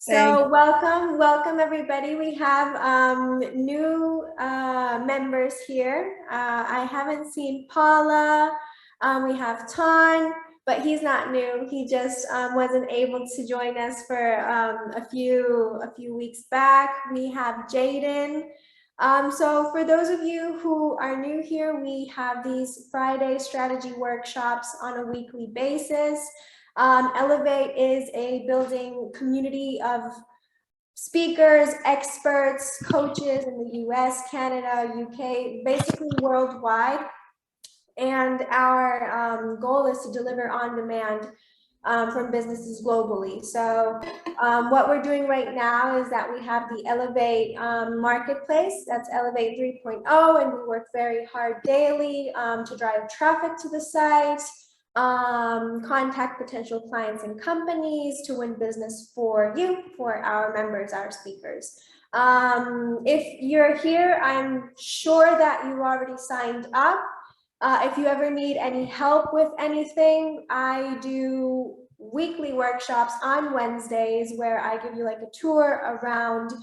So welcome everybody. We have new members here. I haven't seen Paula. We have Ton, but he's not new. He just wasn't able to join us for a few weeks back. We have Jaden. So for those of you who are new here, we have these Friday strategy workshops on a weekly basis. Elevate is a building community of speakers, experts, coaches in the US, Canada, UK, basically worldwide. And our goal is to deliver on demand from businesses globally. So what we're doing right now is that we have the Elevate marketplace, that's Elevate 3.0, and we work very hard daily to drive traffic to the site, contact potential clients and companies to win business for you, for our members, our speakers. If you're here, I'm sure that you already signed up. If you ever need any help with anything, I do weekly workshops on Wednesdays where I give you like a tour around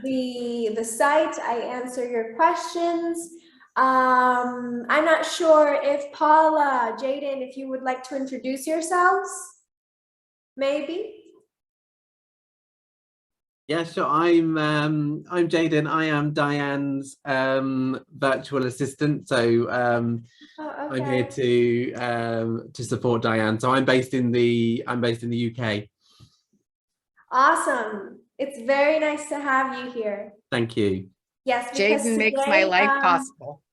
the site. I answer your questions. I'm not sure if Paula, Jaden, if you would like to introduce yourselves, maybe. Yeah, sure. I'm Jaden. I am Diane's virtual assistant. So okay. I'm here to support Diane. So I'm based in the UK. Awesome. It's very nice to have you here. Thank you. Yes, Jaden makes my life possible.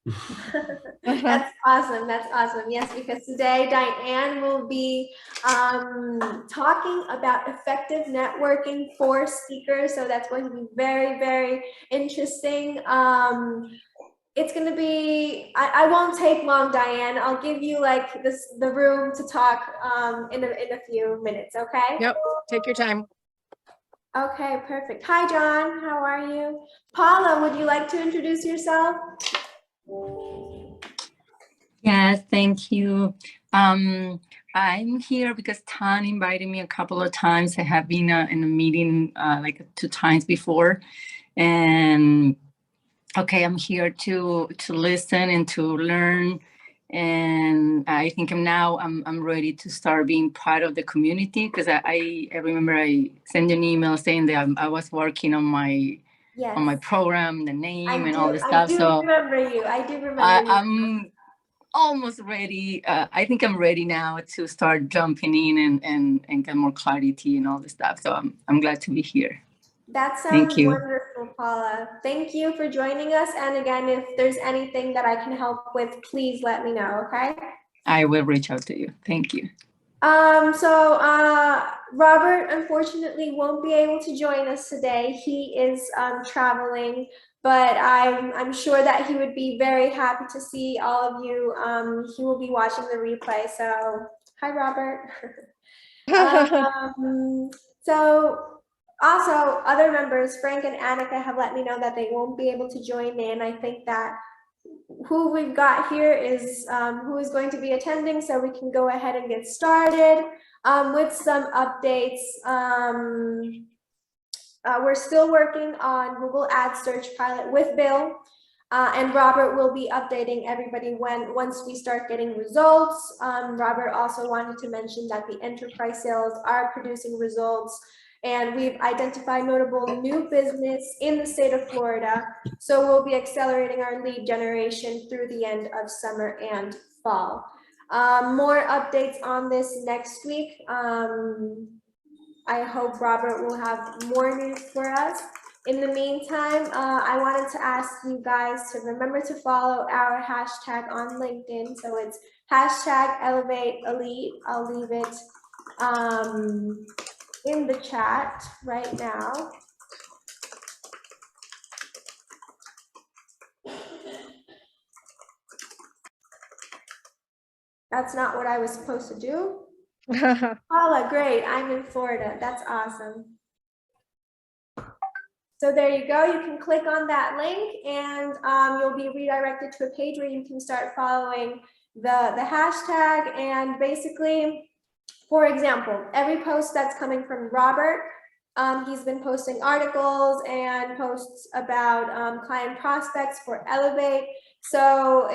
That's awesome. That's awesome. Yes, because today Diane will be talking about effective networking for speakers. So that's going to be very, very interesting. It's going to be, I won't take long, Diane. I'll give you like the room to talk in a few minutes. Okay. Yep. Take your time. Okay, perfect. Hi, John. How are you? Paula, would you like to introduce yourself? Yes, thank you. I'm here because Tan invited me a couple of times. I have been in a meeting like 2 times before, and okay, I'm here to listen and to learn. And I think I'm ready to start being part of the community, because I remember I sent you an email saying that I was working on my program, the name and all this stuff. I do remember you. I'm almost ready. I think I'm ready now to start jumping in and get more clarity and all this stuff. So I'm glad to be here. That sounds wonderful, Paula. Thank you for joining us. And again, if there's anything that I can help with, please let me know, okay? I will reach out to you. Thank you. Robert unfortunately won't be able to join us today. He is traveling, but I'm sure that he would be very happy to see all of you. He will be watching the replay. So hi, Robert. Also, other members, Frank and Annika, have let me know that they won't be able to join in. I think that who we've got here is who is going to be attending, so we can go ahead and get started with some updates. We're still working on Google Ad Search pilot with Bill, and Robert will be updating everybody once we start getting results. Robert also wanted to mention that the enterprise sales are producing results, and we've identified notable new business in the state of Florida. So we'll be accelerating our lead generation through the end of summer and fall. More updates on this next week. I hope Robert will have more news for us. In the meantime, I wanted to ask you guys to remember to follow our hashtag on LinkedIn. So it's #ElevateElite. I'll leave it in the chat right now. That's not what I was supposed to do. Paula, great. I'm in Florida. That's awesome. So there you go. You can click on that link and you'll be redirected to a page where you can start following the hashtag. And basically, for example, every post that's coming from Robert, He's been posting articles and posts about client prospects for Elevate. So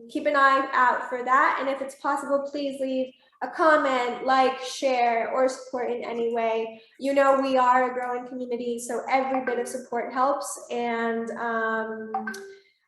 keep an eye out for that. And if it's possible, please leave a comment, like, share, or support in any way. You know, we are a growing community, so every bit of support helps. And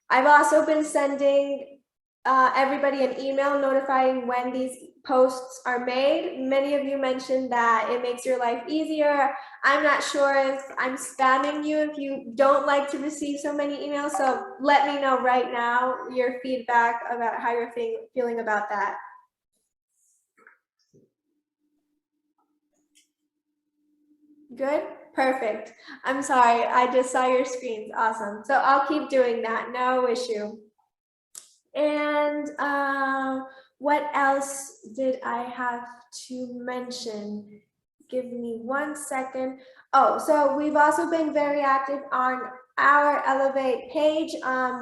I've also been sending everybody an email notifying when these posts are made. Many of you mentioned that it makes your life easier. I'm not sure if I'm spamming you if you don't like to receive so many emails. So let me know right now your feedback about how you're feeling about that. Good? Perfect. I'm sorry, I just saw your screens. Awesome. So I'll keep doing that, no issue. And what else did I have to mention? Give me 1 second. Oh, so we've also been very active on our Elevate page.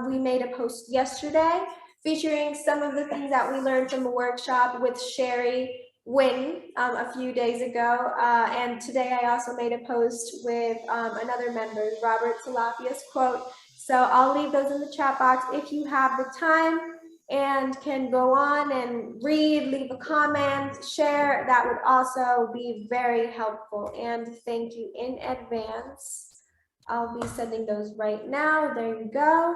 We made a post yesterday featuring some of the things that we learned from a workshop with Sherry Wynn a few days ago. And today I also made a post with another member, Robert Salafia's quote. So I'll leave those in the chat box if you have the time and can go on and read, leave a comment, share. That would also be very helpful. And thank you in advance. I'll be sending those right now. There you go.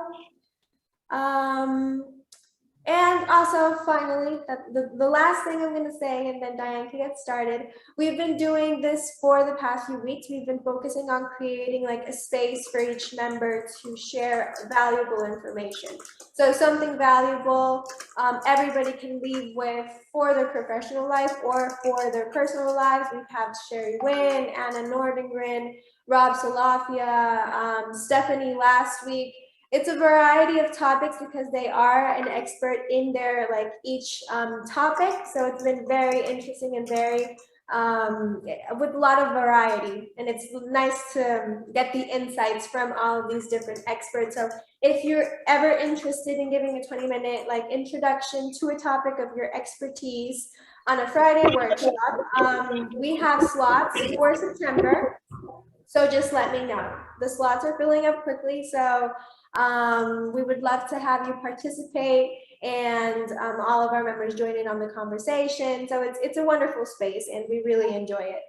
And also, finally, the last thing I'm going to say, and then Diane can get started. We've been doing this for the past few weeks. We've been focusing on creating like a space for each member to share valuable information. So something valuable everybody can leave with for their professional life or for their personal lives. We've had Sherry Wynn, Anna Nordengren, Rob Salafia, Stephanie last week. It's a variety of topics because they are an expert in their like each topic. So it's been very interesting and very with a lot of variety. And it's nice to get the insights from all of these different experts. So if you're ever interested in giving a 20-minute like introduction to a topic of your expertise on a Friday workshop, we have slots for September. So just let me know. The slots are filling up quickly. So we would love to have you participate and all of our members join in on the conversation. So it's a wonderful space and we really enjoy it.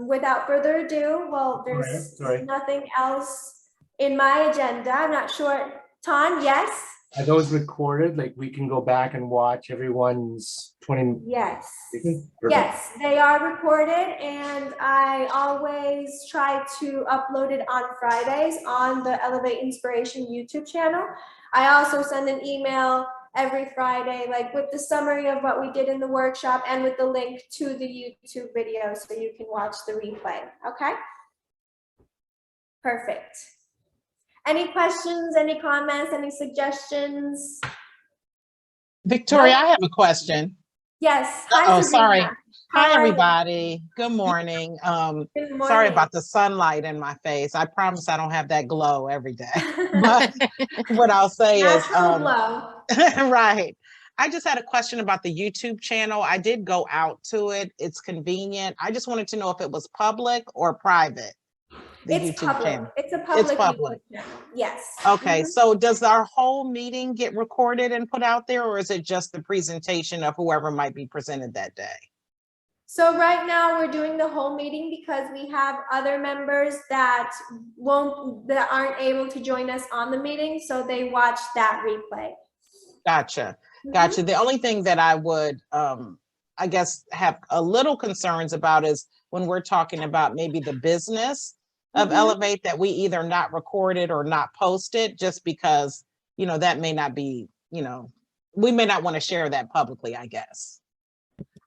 Without further ado, well, there's nothing else in my agenda. I'm not sure. Ton, yes? Are those recorded? Like we can go back and watch everyone's 20? Yes. Perfect. Yes, they are recorded and I always try to upload it on Fridays on the Elevate Inspiration YouTube channel. I also send an email every Friday, like with the summary of what we did in the workshop and with the link to the YouTube video so you can watch the replay, okay? Perfect. Any questions, any comments, any suggestions? Victoria, I have a question. Yes. Hi, sorry. Hi, How are you? everybody. Good morning. Good morning. Sorry about the sunlight in my face. I promise I don't have that glow every day. But what I'll say is, right. I just had a question about the YouTube channel. I did go out to it. It's convenient. I just wanted to know if it was public or private. It's public. It's a public. It's public. Yes. Okay, so does our whole meeting get recorded and put out there, or is it just the presentation of whoever might be presented that day? So right now we're doing the whole meeting because we have other members that aren't able to join us on the meeting, so they watch that replay. Gotcha. Gotcha. The only thing that I would, I guess, have a little concerns about is when we're talking about maybe the business of Elevate, that we either not record it or not post it, just because, you know, that may not be, you know, we may not want to share that publicly, I guess.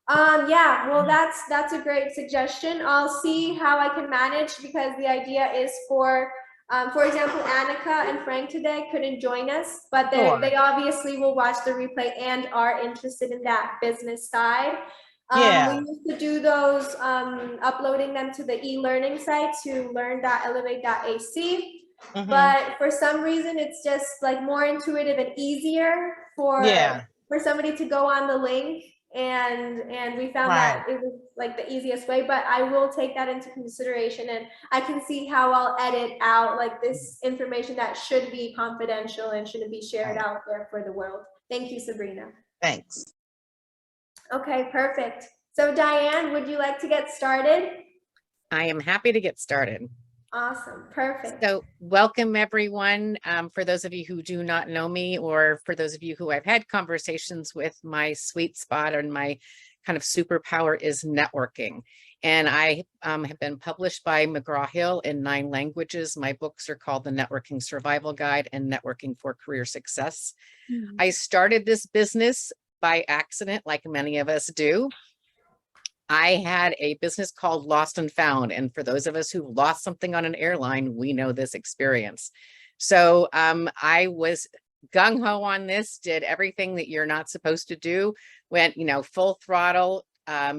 Yeah, well, that's a great suggestion. I'll see how I can manage because the idea is for example, Annika and Frank today couldn't join us, but they obviously will watch the replay and are interested in that business side. We used to do those, uploading them to the e-learning site to learn.elevate.ac. But for some reason, it's just like more intuitive and easier for somebody to go on the link and we found that it was like the easiest way, but I will take that into consideration, and I can see how I'll edit out like this information that should be confidential and shouldn't be shared out there for the world. Thank you, Sabrina. Thanks. Okay, perfect. So Diane, would you like to get started? I am happy to get started. Awesome, perfect. So welcome everyone. For those of you who do not know me, or for those of you who I've had conversations with, my sweet spot and my kind of superpower is networking. And I have been published by McGraw-Hill in 9 languages. My books are called The Networking Survival Guide and Networking for Career Success. I started this business by accident, like many of us do. I had a business called Lost and Found. And for those of us who lost something on an airline, we know this experience. So I was gung-ho on this, did everything that you're not supposed to do, went, full throttle,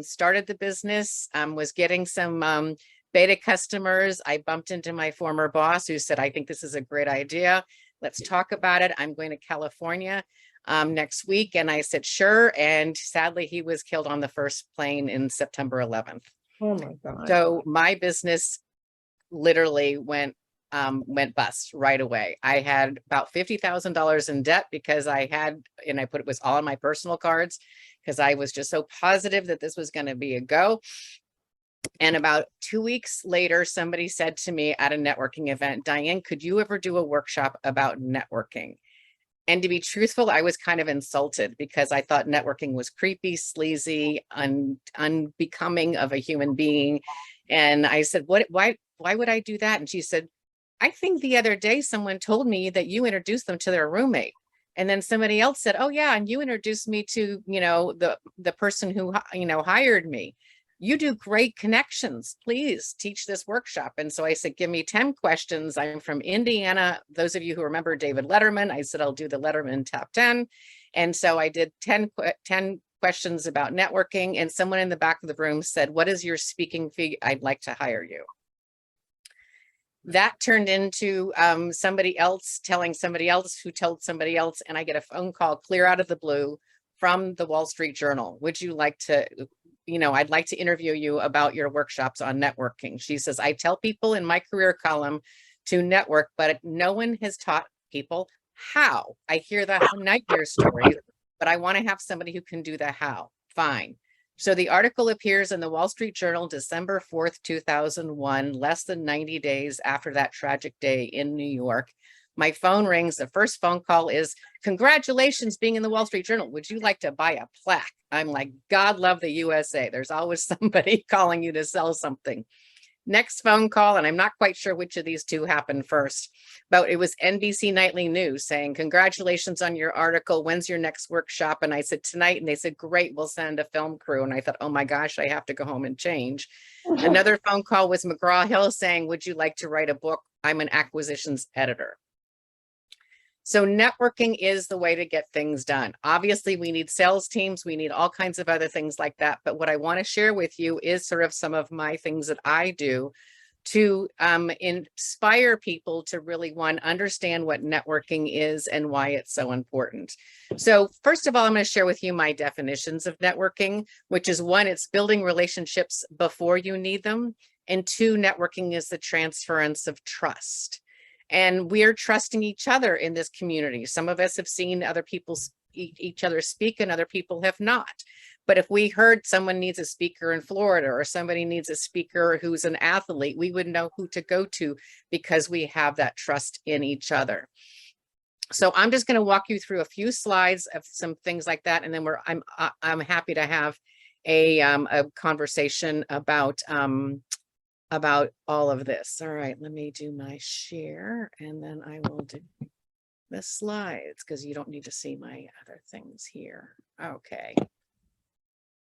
started the business, was getting some beta customers. I bumped into my former boss who said, I think this is a great idea. Let's talk about it. I'm going to California next week. And I said, sure. And sadly, he was killed on the first plane in September 11th. Oh my God. So my business literally went bust right away. I had about $50,000 in debt because it was all on my personal cards because I was just so positive that this was going to be a go. And about 2 weeks later, somebody said to me at a networking event, Diane, could you ever do a workshop about networking? And to be truthful, I was kind of insulted because I thought networking was creepy, sleazy, unbecoming of a human being. And I said, why would I do that? And she said, I think the other day someone told me that you introduced them to their roommate. And then somebody else said, oh yeah, and you introduced me to, the person who, hired me. You do great connections. Please teach this workshop. And so I said, give me 10 questions. I'm from Indiana. Those of you who remember David Letterman, I said, I'll do the Letterman top 10. And so I did 10 questions about networking. And someone in the back of the room said, what is your speaking fee? I'd like to hire you. That turned into somebody else telling somebody else who told somebody else. And I get a phone call clear out of the blue from the Wall Street Journal. Would you like to, I'd like to interview you about your workshops on networking. She says, I tell people in my career column to network, but no one has taught people how. I hear the nightmare stories, but I want to have somebody who can do the how. Fine. So the article appears in the Wall Street Journal, December 4th, 2001, less than 90 days after that tragic day in New York. My phone rings. The first phone call is, congratulations being in the Wall Street Journal. Would you like to buy a plaque? I'm like, God love the USA. There's always somebody calling you to sell something. Next phone call, and I'm not quite sure which of these two happened first, but it was NBC Nightly News saying, congratulations on your article. When's your next workshop? And I said, tonight. And they said, great, we'll send a film crew. And I thought, oh my gosh, I have to go home and change. Another phone call was McGraw-Hill saying, would you like to write a book? I'm an acquisitions editor. So networking is the way to get things done. Obviously, we need sales teams. We need all kinds of other things like that. But what I want to share with you is sort of some of my things that I do to inspire people to really, understand what networking is and why it's so important. So first of all, I'm going to share with you my definitions of networking, which is 1, it's building relationships before you need them. And 2, networking is the transference of trust. And we're trusting each other in this community. Some of us have seen other people each other speak and other people have not. But if we heard someone needs a speaker in Florida or somebody needs a speaker who's an athlete, we would know who to go to because we have that trust in each other. So I'm just going to walk you through a few slides of some things like that. And then I'm happy to have a conversation about all of this. All right, let me do my share and then I will do the slides because you don't need to see my other things here. Okay.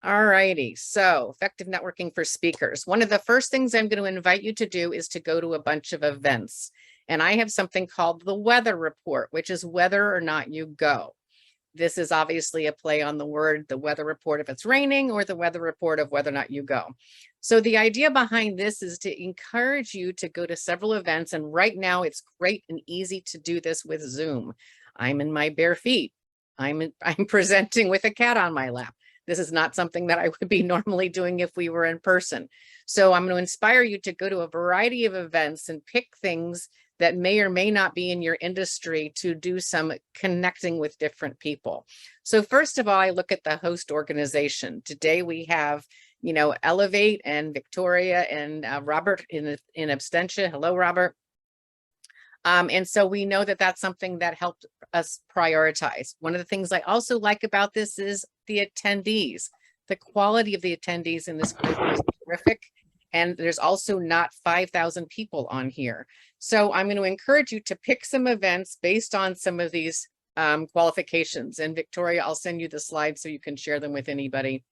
All righty, so effective networking for speakers. One of the first things I'm going to invite you to do is to go to a bunch of events. And I have something called the weather report, which is whether or not you go. This is obviously a play on the word, the weather report if it's raining, or the weather report of whether or not you go. So the idea behind this is to encourage you to go to several events. And right now it's great and easy to do this with Zoom. I'm in my bare feet. I'm presenting with a cat on my lap. This is not something that I would be normally doing if we were in person. So I'm going to inspire you to go to a variety of events and pick things that may or may not be in your industry to do some connecting with different people. So first of all, I look at the host organization. Today we have, you know, Elevate and Victoria and Robert in absentia. Hello, Robert. And so we know that that's something that helped us prioritize. One of the things I also like about this is the attendees. The quality of the attendees in this group is terrific. And there's also not 5,000 people on here. So I'm going to encourage you to pick some events based on some of these qualifications. And Victoria, I'll send you the slides so you can share them with anybody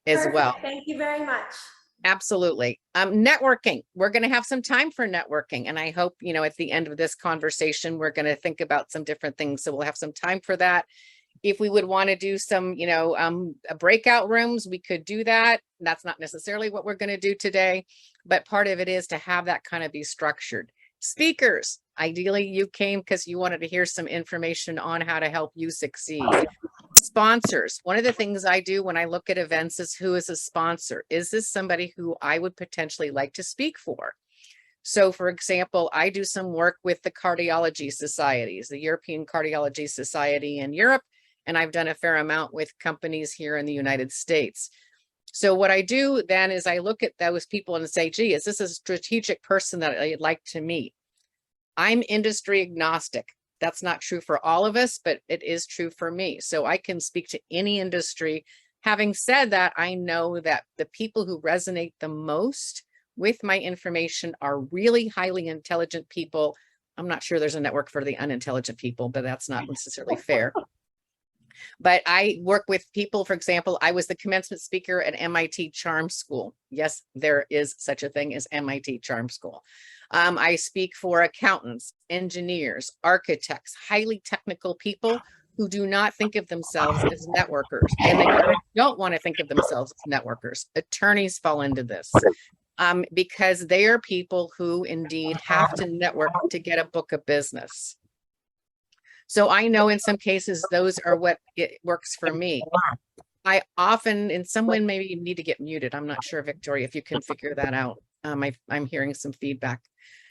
as Perfect. well. Thank you very much. Absolutely. Networking. We're going to have some time for networking. And I hope, you know, at the end of this conversation, we're going to think about some different things. So we'll have some time for that. If we would want to do some, you know, breakout rooms, we could do that. That's not necessarily what we're going to do today, but part of it is to have that kind of be structured. Speakers, ideally you came because you wanted to hear some information on how to help you succeed. Sponsors. One of the things I do when I look at events is who is a sponsor? Is this somebody who I would potentially like to speak for? So for example, I do some work with the cardiology societies, the European Cardiology Society in Europe, and I've done a fair amount with companies here in the United States. So what I do then is I look at those people and say, gee, is this a strategic person that I'd like to meet? I'm industry agnostic. That's not true for all of us, but it is true for me. So I can speak to any industry. Having said that, I know that the people who resonate the most with my information are really highly intelligent people. I'm not sure there's a network for the unintelligent people, but that's not necessarily fair. But I work with people, for example, I was the commencement speaker at MIT Charm School. Yes, there is such a thing as MIT Charm School. I speak for accountants, engineers, architects, highly technical people who do not think of themselves as networkers, and they don't want to think of themselves as networkers. Attorneys fall into this because they are people who indeed have to network to get a book of business. So I know in some cases, those are what it works for me. I often, in someone maybe you need to get muted. I'm not sure, Victoria, if you can figure that out. I'm hearing some feedback.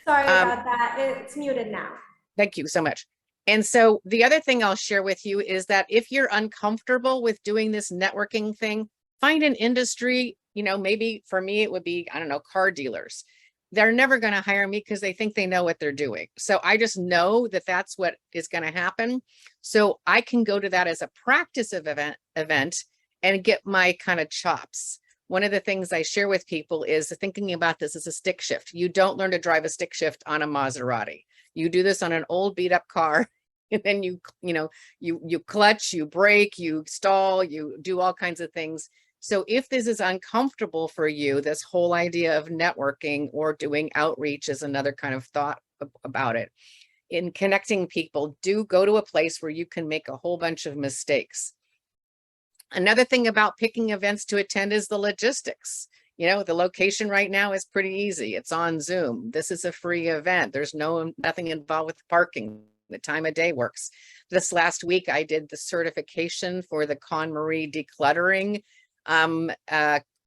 Sorry about that. It's muted now. Thank you so much. And so the other thing I'll share with you is that if you're uncomfortable with doing this networking thing, find an industry, you know, maybe for me, it would be, I don't know, car dealers. They're never going to hire me because they think they know what they're doing. So I just know that that's what is going to happen. So I can go to that as a practice of event and get my kind of chops. One of the things I share with people is thinking about this as a stick shift. You don't learn to drive a stick shift on a Maserati. You do this on an old beat up car, and then you clutch, you brake, you stall, you do all kinds of things. So if this is uncomfortable for you, this whole idea of networking or doing outreach is another kind of thought about it. In connecting people, do go to a place where you can make a whole bunch of mistakes. Another thing about picking events to attend is the logistics. You know, the location right now is pretty easy. It's on Zoom. This is a free event. There's nothing involved with parking. The time of day works. This last week, I did the certification for the KonMari decluttering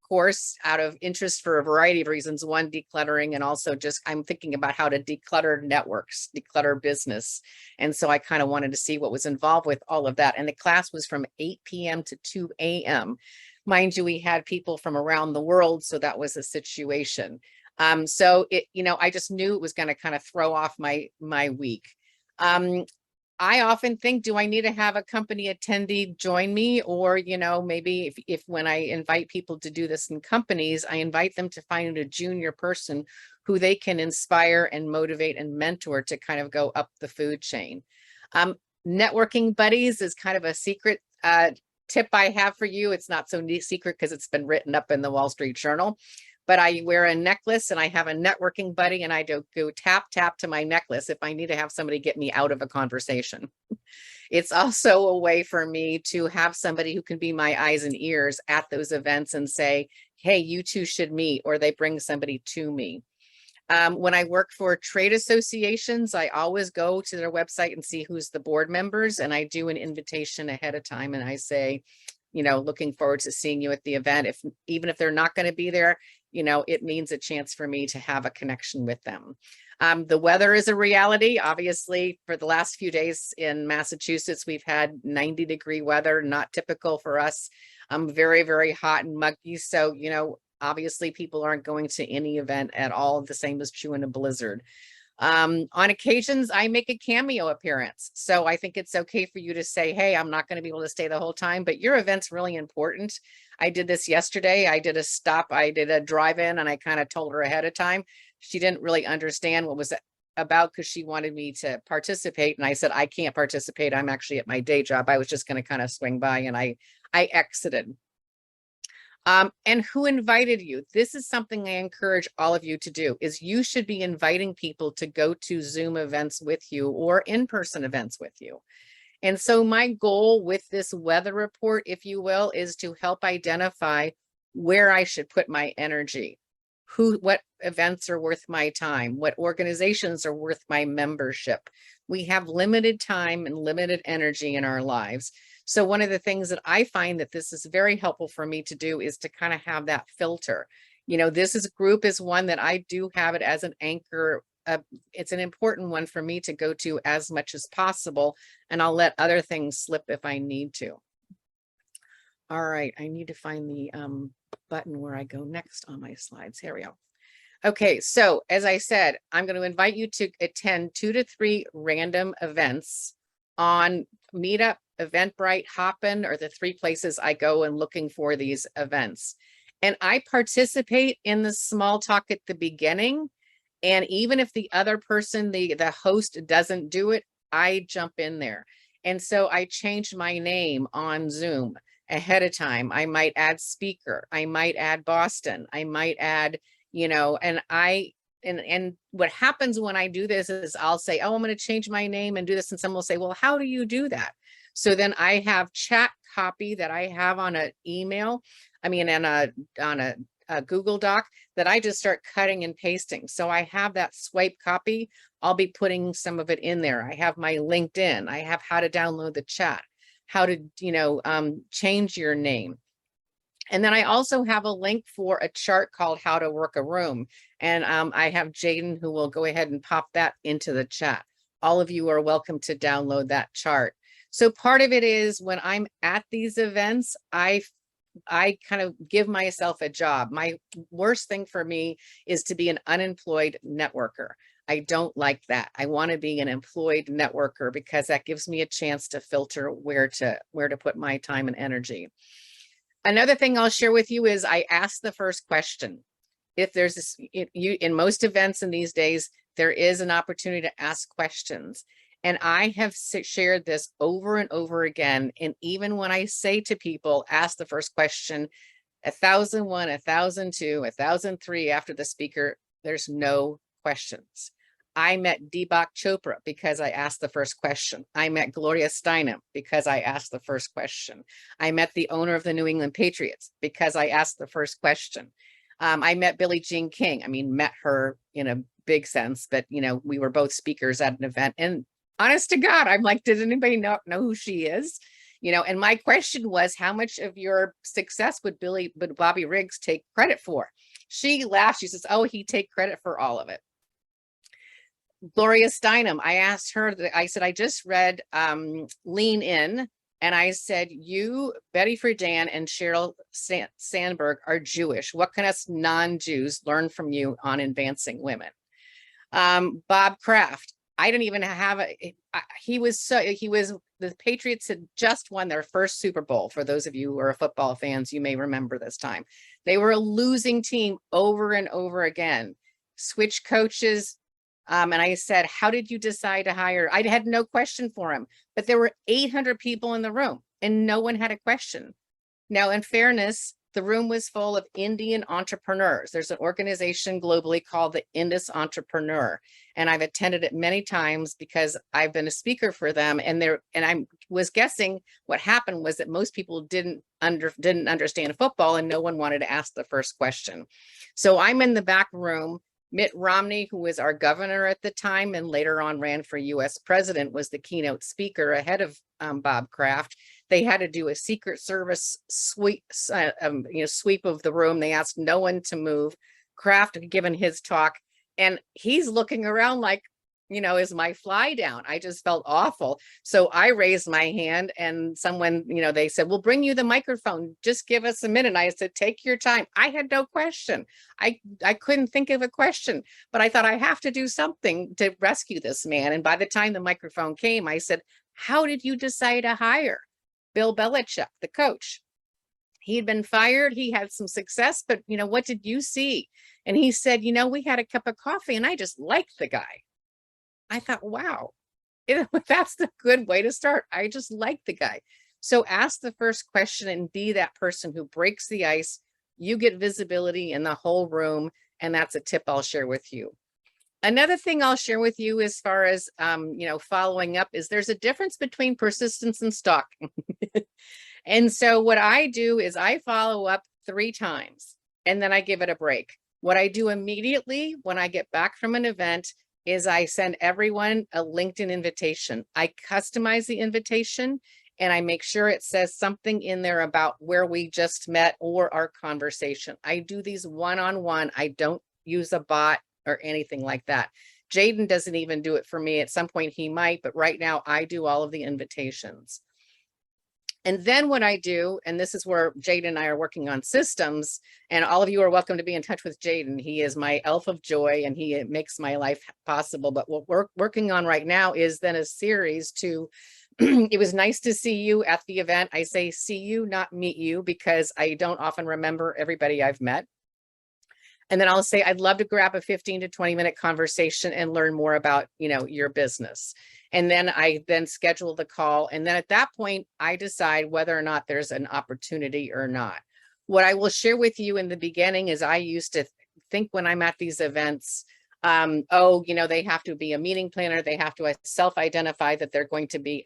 course out of interest for a variety of reasons. One, decluttering, and also just I'm thinking about how to declutter networks, declutter business. And so I kind of wanted to see what was involved with all of that. And the class was from 8 p.m. to 2 a.m. Mind you, we had people from around the world, so that was a situation. So it, you know, I just knew it was going to kind of throw off my week. I often think, do I need to have a company attendee join me? Or, you know, maybe if when I invite people to do this in companies, I invite them to find a junior person who they can inspire and motivate and mentor to kind of go up the food chain. Networking buddies is kind of a secret tip I have for you. It's not so secret because it's been written up in the Wall Street Journal. But I wear a necklace and I have a networking buddy, and I go tap, tap to my necklace if I need to have somebody get me out of a conversation. It's also a way for me to have somebody who can be my eyes and ears at those events and say, hey, you two should meet, or they bring somebody to me. When I work for trade associations, I always go to their website and see who's the board members, and I do an invitation ahead of time. And I say, looking forward to seeing you at the event. Even if they're not going to be there, it means a chance for me to have a connection with them. The weather is a reality. Obviously, for the last few days in Massachusetts, we've had 90-degree weather, not typical for us. Very, very hot and muggy. So, obviously people aren't going to any event at all. The same is true in a blizzard. On occasions, I make a cameo appearance. So I think it's okay for you to say, hey, I'm not going to be able to stay the whole time, but your event's really important. I did this yesterday. I did a stop. I did a drive-in, and I kind of told her ahead of time. She didn't really understand what was about because she wanted me to participate. And I said, I can't participate. I'm actually at my day job. I was just going to kind of swing by, and I exited. And who invited you? This is something I encourage all of you to do, is you should be inviting people to go to Zoom events with you or in-person events with you. And so my goal with this weather report, if you will, is to help identify where I should put my energy, what events are worth my time, what organizations are worth my membership. We have limited time and limited energy in our lives. So one of the things that I find that this is very helpful for me to do is to kind of have that filter. This group is one that I do have it as an anchor. It's an important one for me to go to as much as possible, and I'll let other things slip if I need to. All right, I need to find the button where I go next on my slides. Here we go. Okay, so as I said, I'm going to invite you to attend 2 to 3 random events on Meetup, Eventbrite, Hopin, or the 3 places I go and looking for these events. And I participate in the small talk at the beginning. And even if the other person, the host, doesn't do it, I jump in there. And so I changed my name on Zoom ahead of time. I might add speaker. I might add Boston. I might add, and what happens when I do this is I'll say, oh, I'm going to change my name and do this. And someone will say, well, how do you do that? So then I have chat copy that I have on an email, on a Google Doc that I just start cutting and pasting. So I have that swipe copy. I'll be putting some of it in there. I have my LinkedIn. I have how to download the chat, how to, change your name. And then I also have a link for a chart called How to Work a Room. And I have Jaden who will go ahead and pop that into the chat. All of you are welcome to download that chart. So part of it is when I'm at these events, I kind of give myself a job. My worst thing for me is to be an unemployed networker. I don't like that. I want to be an employed networker because that gives me a chance to filter where to put my time and energy. Another thing I'll share with you is I ask the first question. If there's this, in most events in these days, there is an opportunity to ask questions. And I have shared this over and over again. And even when I say to people, ask the first question, 1001, 1002, 1003 after the speaker, there's no questions. I met Deepak Chopra because I asked the first question. I met Gloria Steinem because I asked the first question. I met the owner of the New England Patriots because I asked the first question. I met Billie Jean King. Met her in a big sense, but we were both speakers at an event. And honest to God, I'm like, did anybody not know who she is? And my question was, how much of your success would Bobby Riggs take credit for? She laughed. She says, oh, he'd take credit for all of it. Gloria Steinem, I asked her, I said, I just read Lean In, and I said, you, Betty Friedan, and Sheryl Sandberg are Jewish. What can us non-Jews learn from you on advancing women? Bob Kraft, I didn't even have the Patriots had just won their first Super Bowl. For those of you who are football fans, you may remember this time. They were a losing team over and over again. Switch coaches. And I said, how did you decide to hire? I had no question for him, but there were 800 people in the room and no one had a question. Now, in fairness, the room was full of Indian entrepreneurs. There's an organization globally called the Indus Entrepreneur. And I've attended it many times because I've been a speaker for them. And I was guessing what happened was that most people didn't understand football and no one wanted to ask the first question. So I'm in the back room. Mitt Romney, who was our governor at the time and later on ran for US president, was the keynote speaker ahead of Bob Kraft. They had to do a Secret Service sweep, sweep of the room. They asked no one to move. Kraft had given his talk, and he's looking around like, is my fly down? I just felt awful. So I raised my hand, and someone, they said, we'll bring you the microphone. Just give us a minute. I said, take your time. I had no question. I couldn't think of a question, but I thought I have to do something to rescue this man. And by the time the microphone came, I said, how did you decide to hire Bill Belichick, the coach? He'd been fired. He had some success, but what did you see? And he said, we had a cup of coffee and I just liked the guy. I thought, wow, that's the good way to start. I just like the guy. So ask the first question and be that person who breaks the ice. You get visibility in the whole room. And that's a tip I'll share with you. Another thing I'll share with you as far as, following up is there's a difference between persistence and stalking. And so what I do is I follow up 3 times and then I give it a break. What I do immediately when I get back from an event is I send everyone a LinkedIn invitation. I customize the invitation and I make sure it says something in there about where we just met or our conversation. I do these one-on-one. I don't use a bot or anything like that. Jaden doesn't even do it for me. At some point he might, but right now I do all of the invitations. And then what I do, and this is where Jaden and I are working on systems, and all of you are welcome to be in touch with Jaden. He is my elf of joy and he makes my life possible. But what we're working on right now is then a series to, it was nice to see you at the event. I say see you, not meet you, because I don't often remember everybody I've met. And then I'll say, I'd love to grab a 15 to 20-minute conversation and learn more about, your business. And then I schedule the call. And then at that point, I decide whether or not there's an opportunity or not. What I will share with you in the beginning is I used to think when I'm at these events, they have to be a meeting planner. They have to self-identify that they're going to be,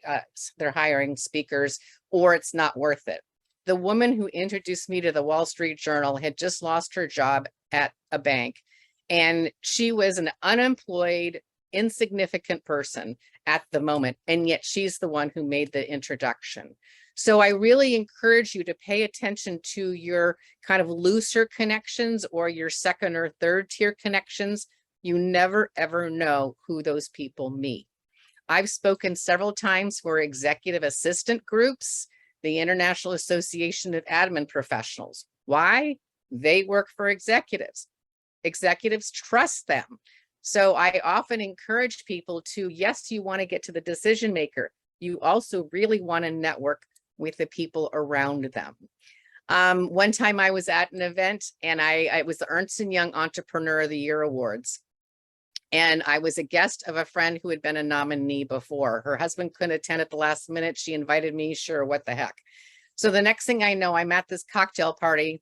they're hiring speakers, or it's not worth it. The woman who introduced me to the Wall Street Journal had just lost her job at a bank, and she was an unemployed, insignificant person at the moment, and yet she's the one who made the introduction. So I really encourage you to pay attention to your kind of looser connections or your second or third tier connections. You never ever know who those people meet. I've spoken several times for executive assistant groups, the International Association of Admin Professionals. Why? They work for executives. Executives trust them. So I often encourage people to, yes, you want to get to the decision maker. You also really want to network with the people around them. One time I was at an event and I was the Ernst & Young Entrepreneur of the Year Awards. And I was a guest of a friend who had been a nominee before. Her husband couldn't attend at the last minute. She invited me, sure, what the heck. So the next thing I know, I'm at this cocktail party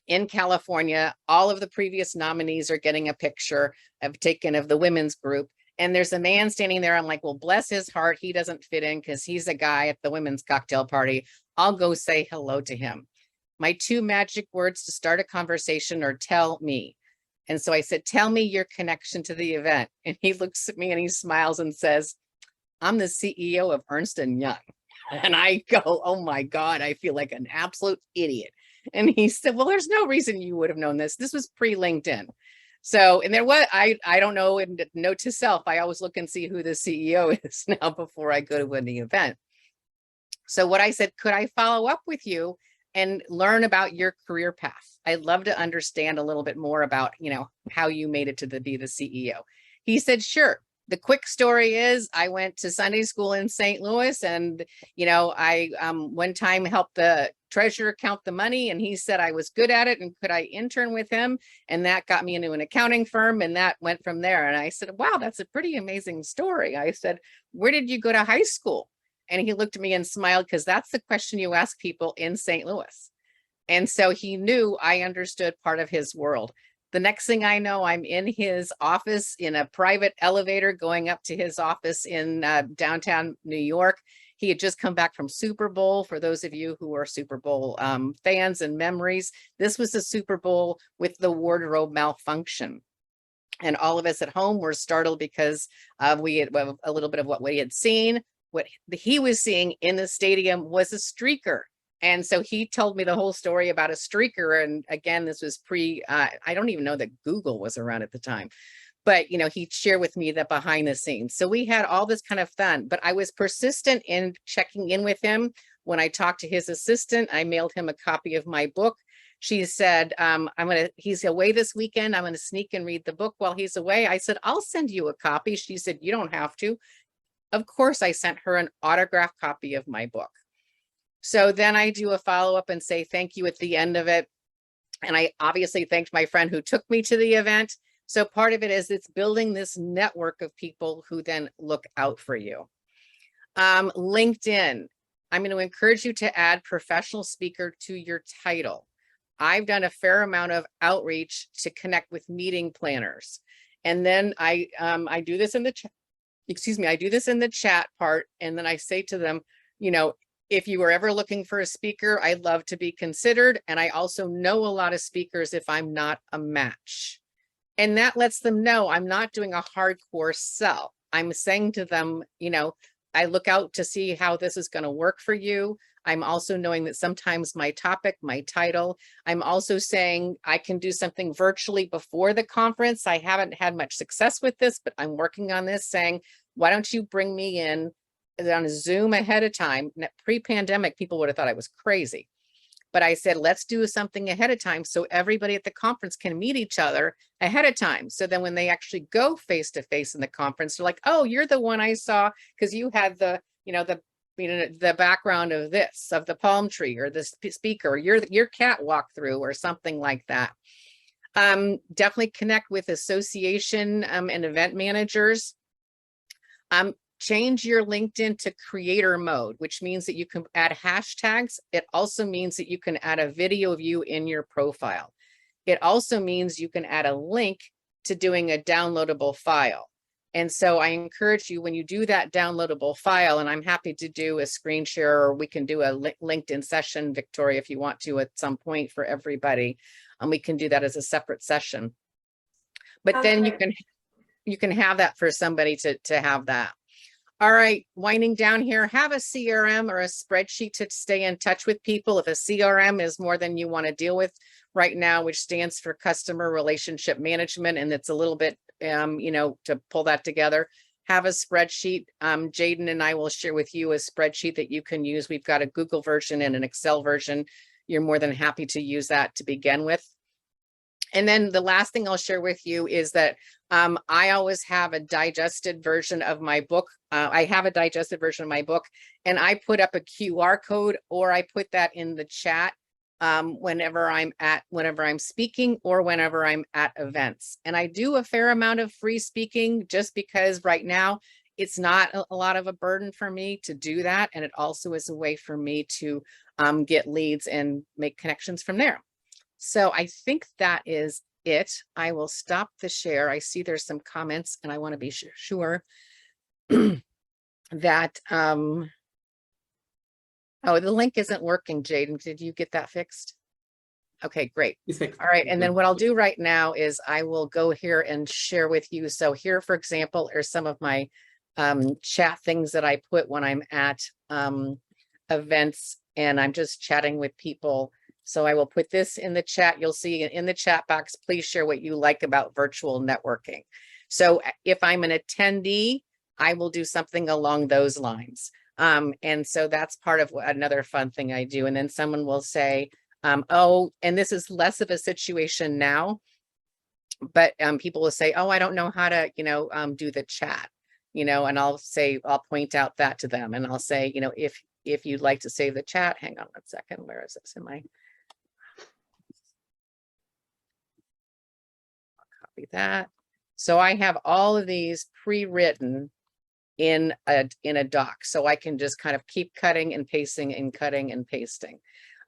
in California. All of the previous nominees are getting a picture taken of the women's group. And there's a man standing there. I'm like, well, bless his heart. He doesn't fit in because he's a guy at the women's cocktail party. I'll go say hello to him. My 2 magic words to start a conversation are tell me. And so I said, tell me your connection to the event. And he looks at me and he smiles and says, I'm the CEO of Ernst & Young. And I go, oh my God, I feel like an absolute idiot. And he said, well, there's no reason you would have known this. This was pre-LinkedIn. So, and there was, I don't know, and note to self, I always look and see who the CEO is now before I go to any event. So what I said, could I follow up with you and learn about your career path? I'd love to understand a little bit more about, how you made it to be the CEO. He said, sure. The quick story is I went to Sunday school in St. Louis, and, I one time helped the treasurer count the money, and he said I was good at it and could I intern with him? And that got me into an accounting firm, and that went from there. And I said, wow, that's a pretty amazing story. I said, where did you go to high school? And he looked at me and smiled, because that's the question you ask people in St. Louis. And so he knew I understood part of his world. The next thing I know, I'm in his office in a private elevator going up to his office in downtown New York. He had just come back from Super Bowl. For those of you who are Super Bowl fans and memories, this was the Super Bowl with the wardrobe malfunction. And all of us at home were startled because we had a little bit of what we had seen. what he was seeing in the stadium was a streaker. And so he told me the whole story about a streaker. And again, this was I don't even know that Google was around at the time, but he'd share with me the behind the scenes. So we had all this kind of fun, but I was persistent in checking in with him. When I talked to his assistant, I mailed him a copy of my book. She said, he's away this weekend. I'm going to sneak and read the book while he's away. I said, I'll send you a copy. She said, you don't have to. Of course, I sent her an autographed copy of my book. So then I do a follow-up and say thank you at the end of it. And I obviously thanked my friend who took me to the event. So part of it is it's building this network of people who then look out for you. LinkedIn, I'm going to encourage you to add professional speaker to your title. I've done a fair amount of outreach to connect with meeting planners. And then I do this in the chat. Excuse me, I do this in the chat part. And then I say to them, if you were ever looking for a speaker, I'd love to be considered. And I also know a lot of speakers if I'm not a match. And that lets them know I'm not doing a hardcore sell. I'm saying to them, I look out to see how this is going to work for you. I'm also knowing that sometimes my topic, my title, I'm also saying I can do something virtually before the conference. I haven't had much success with this, but I'm working on this, saying, why don't you bring me in on Zoom ahead of time? Pre-pandemic, people would have thought I was crazy. But I said, let's do something ahead of time so everybody at the conference can meet each other ahead of time. So then when they actually go face to face in the conference, they're like, oh, you're the one I saw because you had the background of this, of the palm tree, or the speaker, your cat walkthrough or something like that. Definitely connect with association and event managers. Change your LinkedIn to creator mode, which means that you can add hashtags. It also means that you can add a video of you in your profile. It also means you can add a link to doing a downloadable file. And so I encourage you, when you do that downloadable file, and I'm happy to do a screen share, or we can do a LinkedIn session, Victoria, if you want to at some point for everybody, and we can do that as a separate session. But then you can have that for somebody to have that. All right, winding down here, have a CRM or a spreadsheet to stay in touch with people. If a CRM is more than you want to deal with right now, which stands for customer relationship management, and it's a little bit, to pull that together, have a spreadsheet. Jaden and I will share with you a spreadsheet that you can use. We've got a Google version and an Excel version. You're more than happy to use that to begin with. And then the last thing I'll share with you is that I always have a digested version of my book. I have a digested version of my book, and I put up a QR code, or I put that in the chat whenever I'm speaking or whenever I'm at events. And I do a fair amount of free speaking just because right now it's not a lot of a burden for me to do that. And it also is a way for me to get leads and make connections from there. So I think that is it. I will stop the share. I see there's some comments, and I want to be sure that, oh, the link isn't working, Jaden. Did you get that fixed? Okay, great. All right. And then what I'll do right now is I will go here and share with you. So here, for example, are some of my chat things that I put when I'm at events and I'm just chatting with people. So I will put this in the chat. You'll see in the chat box, please share what you like about virtual networking. So if I'm an attendee, I will do something along those lines. And so that's part of another fun thing I do. And then someone will say, oh, and this is less of a situation now, but people will say, oh, I don't know how to, do the chat, and I'll point out that to them. And I'll say, if you'd like to save the chat, hang on 1 second. Where is this in my? Copy that. So I have all of these pre-written in a doc, so I can just kind of keep cutting and pasting and cutting and pasting.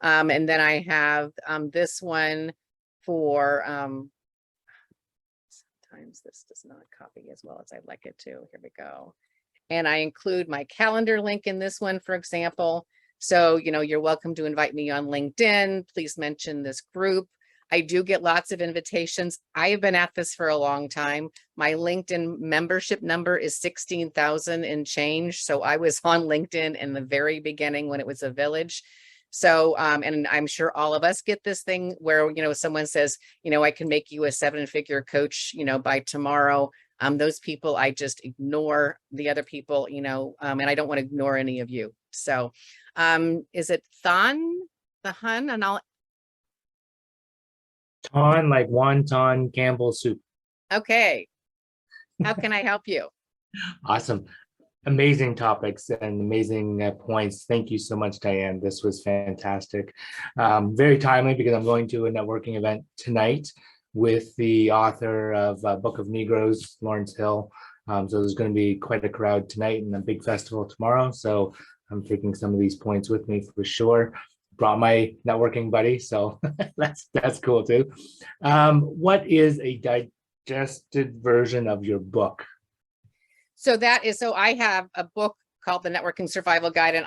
And then I have this one for sometimes this does not copy as well as I'd like it to. Here we go. And I include my calendar link in this one, for example. So, you're welcome to invite me on LinkedIn. Please mention this group. I do get lots of invitations. I have been at this for a long time. My LinkedIn membership number is 16,000 and change. So I was on LinkedIn in the very beginning when it was a village. So, and I'm sure all of us get this thing where, someone says, I can make you a 7-figure coach, by tomorrow. Those people, I just ignore. The other people, and I don't want to ignore any of you. So, is it the Hun? And I'll. Ton, like wonton Campbell soup. Okay. How can I help you? Awesome. Amazing topics and amazing points. Thank you so much, Diane. This was fantastic. Very timely because I'm going to a networking event tonight with the author of Book of Negroes, Lawrence Hill. So there's going to be quite a crowd tonight and a big festival tomorrow. So I'm taking some of these points with me for sure. Brought my networking buddy, so that's cool too. What is a digested version of your book? So I have a book called The Networking Survival Guide, and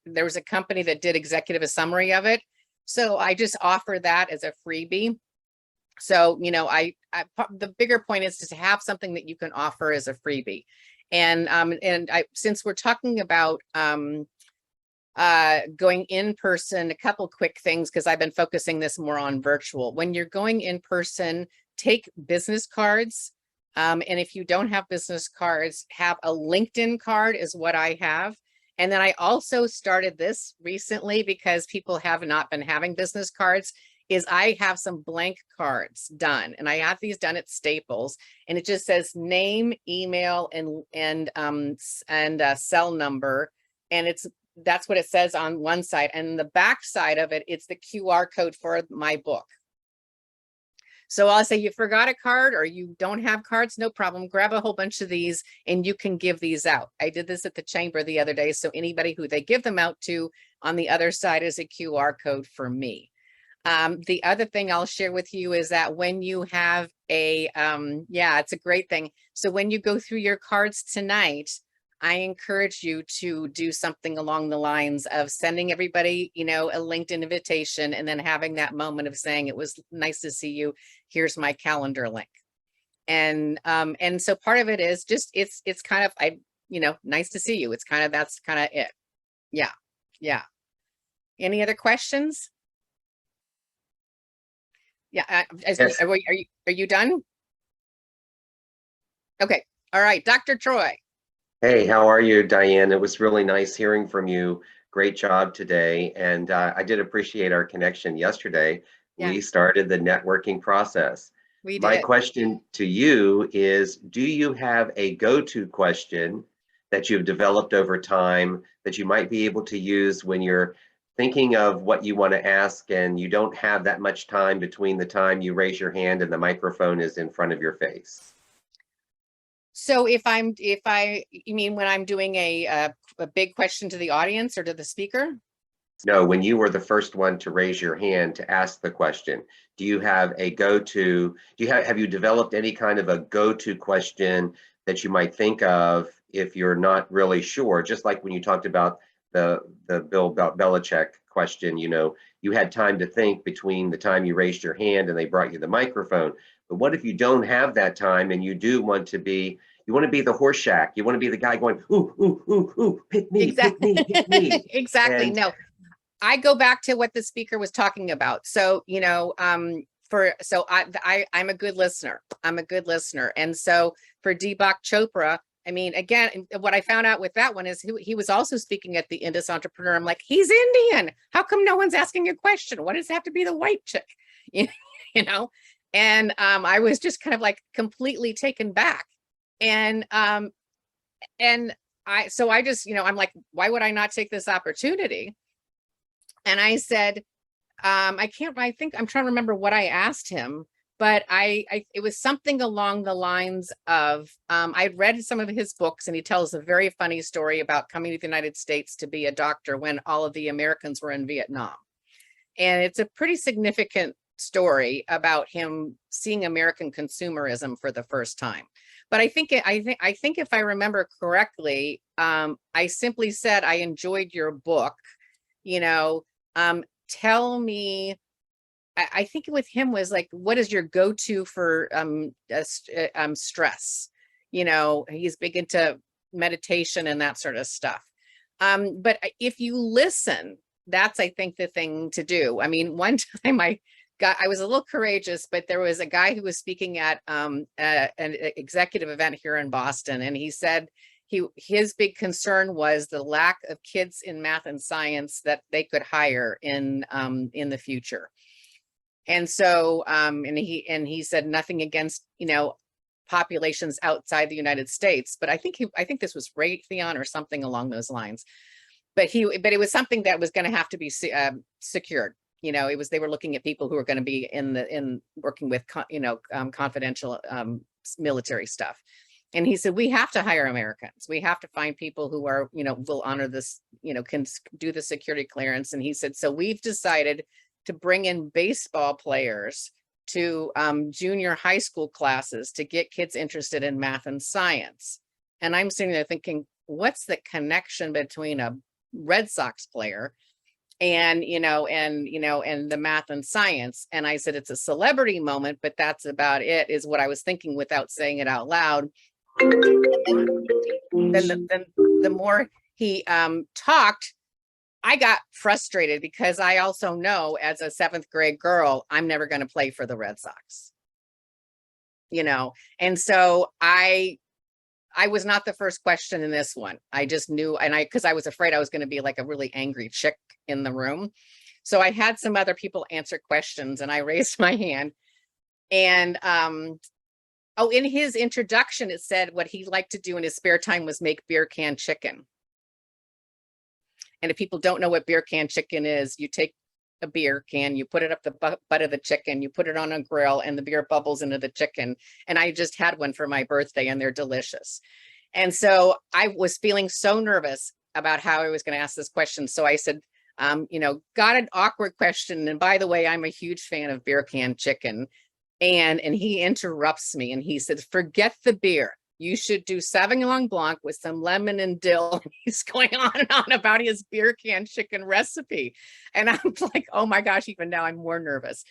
there was a company that did executive a summary of it. So I just offer that as a freebie. So, the bigger point is to have something that you can offer as a freebie. And since we're talking about going in person, a couple quick things, because I've been focusing this more on virtual. When you're going in person, take business cards. And if you don't have business cards, have a LinkedIn card is what I have. And then I also started this recently because people have not been having business cards, is I have some blank cards done. And I have these done at Staples, and it just says name, email, and cell number. And that's what it says on one side. And the back side of it, it's the QR code for my book. So I'll say you forgot a card or you don't have cards, no problem. Grab a whole bunch of these and you can give these out. I did this at the chamber the other day. So anybody who they give them out to, on the other side is a QR code for me. The other thing I'll share with you is that when you have it's a great thing. So when you go through your cards tonight, I encourage you to do something along the lines of sending everybody, a LinkedIn invitation, and then having that moment of saying, it was nice to see you. Here's my calendar link. And so part of it is just, it's kind of, nice to see you. It's kind of, that's kind of it. Yeah. Yeah. Any other questions? Yeah. Yes. Are you done? Okay. All right. Dr. Troy. Hey, how are you, Diane? It was really nice hearing from you. Great job today. And I did appreciate our connection yesterday. Yeah. We started the networking process. We My did. question to you is, do you have a go-to question that you've developed over time that you might be able to use when you're thinking of what you want to ask and you don't have that much time between the time you raise your hand and the microphone is in front of your face? So you mean when I'm doing a big question to the audience or to the speaker? No, when you were the first one to raise your hand to ask the question, do you have a go-to, have you developed any kind of a go-to question that you might think of if you're not really sure? Just like when you talked about the Bill Belichick question, you had time to think between the time you raised your hand and they brought you the microphone. But what if you don't have that time and you do want to be, you want to be the Horseshack, you want to be the guy going, ooh, ooh, ooh, ooh, pick me, Exactly. pick me, pick me. Exactly. And no, I go back to what the speaker was talking about. So, I'm a good listener. I'm a good listener. And so for Deepak Chopra, I mean, again, what I found out with that one is he was also speaking at the Indus Entrepreneur. I'm like, he's Indian. How come no one's asking a question? Why does it have to be the white chick? And I was just kind of like completely taken back. And I just, I'm like, why would I not take this opportunity? And I said, I think I'm trying to remember what I asked him, but it was something along the lines of, I'd read some of his books and he tells a very funny story about coming to the United States to be a doctor when all of the Americans were in Vietnam. And it's a pretty significant story about him seeing American consumerism for the first time. But I think if I remember correctly, I simply said, I enjoyed your book, tell me, I think with him was like, what is your go-to for stress? You know, he's big into meditation and that sort of stuff. But if you listen, that's, I think, the thing to do. I mean, one time I was a little courageous, but there was a guy who was speaking at an executive event here in Boston, and he said his big concern was the lack of kids in math and science that they could hire in the future. And so, and he said nothing against, you know, populations outside the United States, but I think this was Raytheon or something along those lines. But it was something that was going to have to be secured. You know, they were looking at people who were going to be working with, confidential military stuff. And he said, we have to hire Americans. We have to find people who are, you know, will honor this, you know, can do the security clearance. And he said, so we've decided to bring in baseball players to junior high school classes to get kids interested in math and science. And I'm sitting there thinking, what's the connection between a Red Sox player and the math and science? And I said, it's a celebrity moment, but that's about it, is what I was thinking without saying it out loud. Then the more he talked, I got frustrated, because I also know, as a 7th grade girl, I'm never going to play for the Red Sox, you know? And so I was not the first question in this one. I just knew, because I was afraid I was going to be like a really angry chick in the room. So I had some other people answer questions, and I raised my hand. And in his introduction, it said what he liked to do in his spare time was make beer can chicken. And if people don't know what beer can chicken is, you take a beer can, you put it up the butt of the chicken, you put it on a grill, and the beer bubbles into the chicken. And I just had one for my birthday, and they're delicious. And so I was feeling so nervous about how I was going to ask this question. So I said, got an awkward question. And by the way, I'm a huge fan of beer can chicken. And he interrupts me, and he said, forget the beer. You should do Sauvignon Blanc with some lemon and dill. He's going on and on about his beer can chicken recipe. And I'm like, oh my gosh, even now I'm more nervous.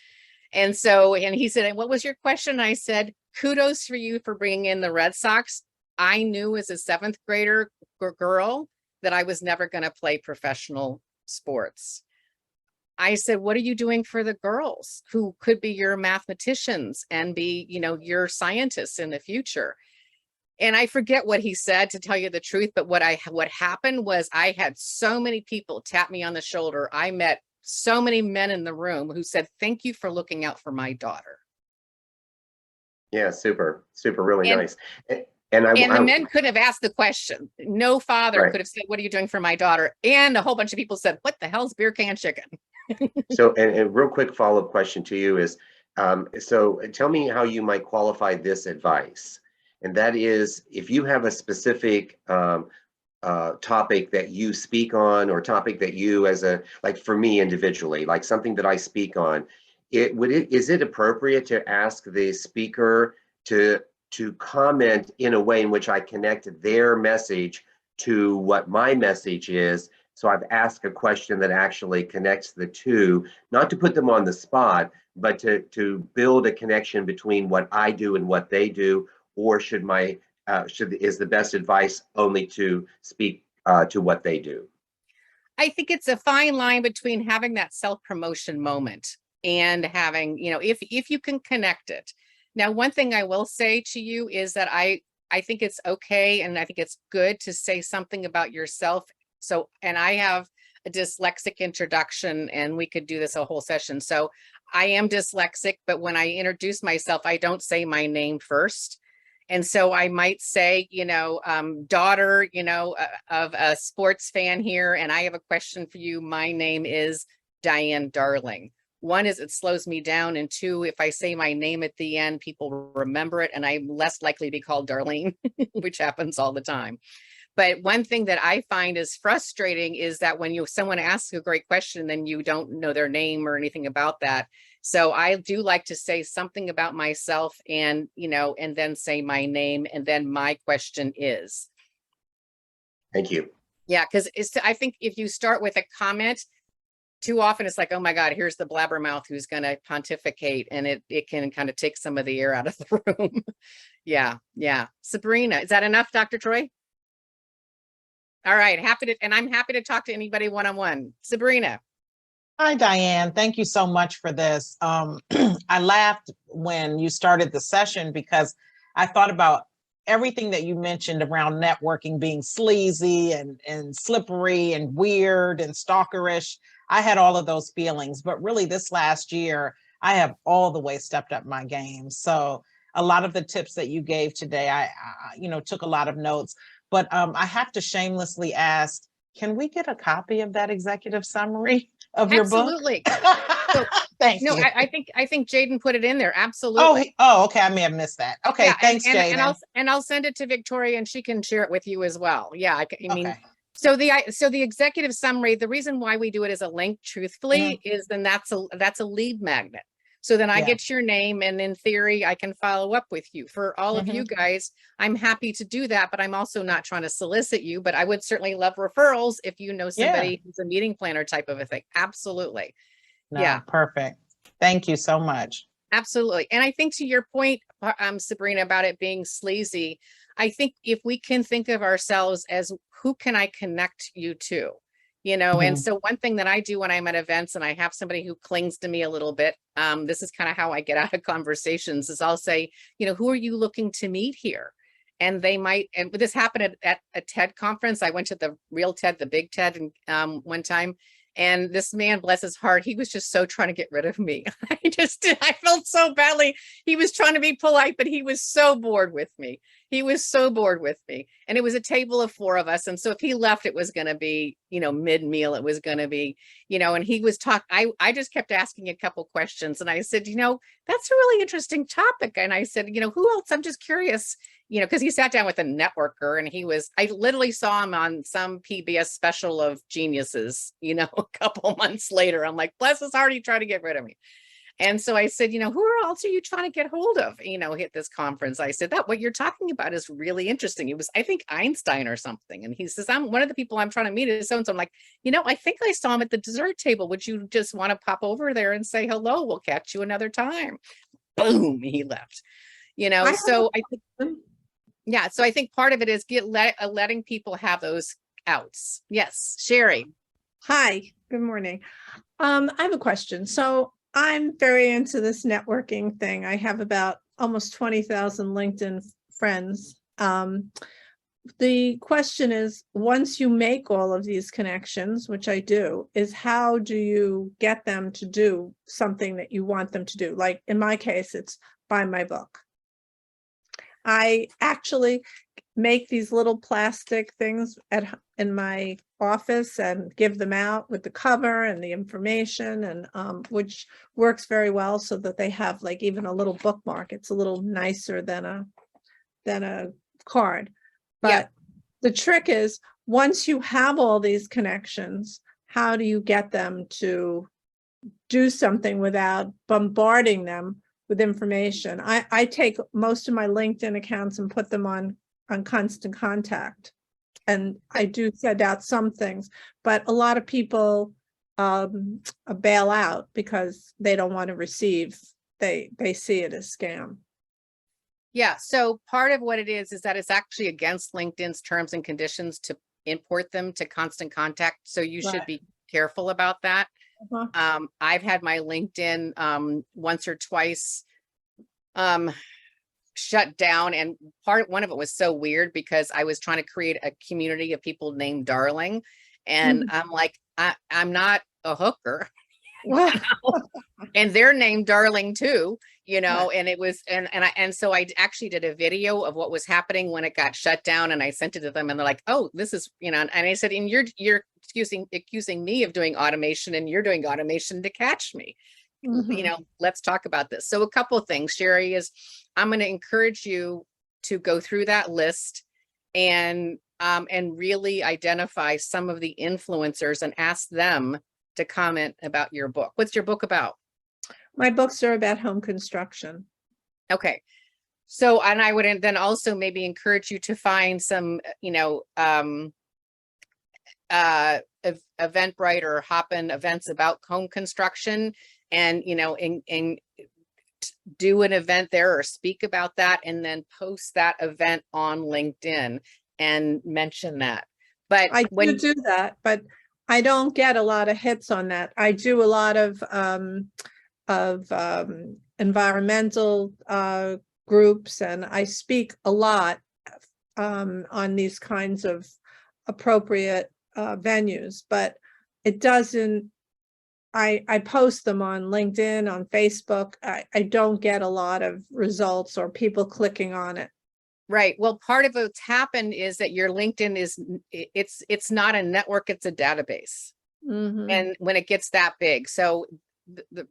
And he said, and what was your question? I said, kudos for you for bringing in the Red Sox. I knew as a 7th grader girl that I was never going to play professional sports. I said, what are you doing for the girls who could be your mathematicians and be, your scientists in the future? And I forget what he said, to tell you the truth, but what happened was I had so many people tap me on the shoulder. I met so many men in the room who said, thank you for looking out for my daughter. Yeah, super, really nice. And the men could have asked the question. No father could have said, what are you doing for my daughter? And a whole bunch of people said, what the hell's beer can chicken? So, and real quick follow-up question to you is, so tell me how you might qualify this advice. And that is, if you have a specific topic that you speak on, or topic that you like for me individually, like something that I speak on, is it appropriate to ask the speaker to comment in a way in which I connect their message to what my message is? So I've asked a question that actually connects the two, not to put them on the spot, but to build a connection between what I do and what they do. Or is the best advice only to speak to what they do? I think it's a fine line between having that self-promotion moment and having, if you can connect it. Now, one thing I will say to you is that I think it's okay, and I think it's good to say something about yourself. So, and I have a dyslexic introduction, and we could do this a whole session. So I am dyslexic, but when I introduce myself, I don't say my name first. And so I might say, daughter, of a sports fan here, and I have a question for you. My name is Diane Darling. One is it slows me down, and two, if I say my name at the end, people remember it, and I'm less likely to be called Darlene, which happens all the time. But one thing that I find is frustrating is that when someone asks a great question, then you don't know their name or anything about that. So I do like to say something about myself, and and then say my name, and then my question is. Thank you. Yeah, because I think if you start with a comment, too often it's like, oh my God, here's the blabbermouth who's going to pontificate, and it can kind of take some of the air out of the room. Yeah. Sabrina, is that enough, Dr. Troy? All right, I'm happy to talk to anybody one-on-one. Sabrina. Hi, Diane. Thank you so much for this. I laughed when you started the session because I thought about everything that you mentioned around networking being sleazy and slippery and weird and stalkerish. I had all of those feelings, but really this last year, I have all the way stepped up my game. So a lot of the tips that you gave today, I took a lot of notes, but I have to shamelessly ask, can we get a copy of that executive summary of your book? Absolutely. So, thank you. I think Jaden put it in there. Absolutely. Oh, okay. I may have missed that. Okay, Yeah, thanks, Jaden. and I'll send it to Victoria, and she can share it with you as well. Yeah, I mean, Okay. so the executive summary, the reason why we do it as a link, truthfully, is then that's a lead magnet. So then I get your name, and in theory, I can follow up with you. For all of you guys, I'm happy to do that, but I'm also not trying to solicit you, but I would certainly love referrals if you know somebody who's a meeting planner type of a thing. Absolutely. No, yeah. Perfect. Thank you so much. Absolutely. And I think to your point, Sabrina, about it being sleazy, I think if we can think of ourselves as who can I connect you to? And so one thing that I do when I'm at events and I have somebody who clings to me a little bit, this is kind of how I get out of conversations, is I'll say, who are you looking to meet here? And they might, and this happened at a TED conference. I went to the real TED, the big TED one time. And this man, bless his heart, he was just so trying to get rid of me. I felt so badly. He was trying to be polite, but he was so bored with me. And it was a table of 4 of us. And so if he left, it was going to be, mid-meal, it was going to be, and he was I just kept asking a couple questions. And I said, that's a really interesting topic. And I said, who else? I'm just curious, because he sat down with a networker, and I literally saw him on some PBS special of Geniuses, a couple months later. I'm like, bless his heart, he tried to get rid of me. And so I said, who else are you trying to get hold of, at this conference? I said, that what you're talking about is really interesting. It was, I think, Einstein or something. And he says, I'm one of the people I'm trying to meet is so-and-so. I'm like, I think I saw him at the dessert table. Would you just want to pop over there and say hello? We'll catch you another time. Boom, he left. So I think, so I think part of it is letting people have those outs. Yes, Sherry. Hi, good morning. I have a question. So I'm very into this networking thing. I have about almost 20,000 LinkedIn friends. The question is, once you make all of these connections, which I do, is how do you get them to do something that you want them to do? Like in my case, it's buy my book. I actually make these little plastic things in my office and give them out with the cover and the information, and which works very well, so that they have like even a little bookmark. It's a little nicer than a card. But the trick is, once you have all these connections, how do you get them to do something without bombarding them with information? I take most of my LinkedIn accounts and put them on constant contact. And I do send out some things, but a lot of people bail out because they don't want to receive. They see it as scam. Yeah. So part of what it is that it's actually against LinkedIn's terms and conditions to import them to constant contact. So you should be careful about that. I've had my LinkedIn once or twice shut down, and one of it was so weird because I was trying to create a community of people named Darling, and I'm like, I'm not a hooker. And they're named Darling too, and it was, and so I actually did a video of what was happening when it got shut down, and I sent it to them, and they're like, oh, this is, and I said, and you're accusing me of doing automation, and you're doing automation to catch me. Let's talk about this. So a couple of things, Sherry, is I'm going to encourage you to go through that list and really identify some of the influencers and ask them to comment about your book. What's your book about? My books are about home construction. Okay. So, and I would then also maybe encourage you to find some, Eventbrite or Hopin events about home construction, and do an event there or speak about that, and then post that event on LinkedIn and mention that. But I do that, but I don't get a lot of hits on that. I do a lot of environmental groups, and I speak a lot on these kinds of appropriate venues, but it doesn't, I post them on LinkedIn, on Facebook. I don't get a lot of results or people clicking on it. Right. Well, part of what's happened is that your LinkedIn is, it's not a network, it's a database. Mm-hmm. And when it gets that big, so the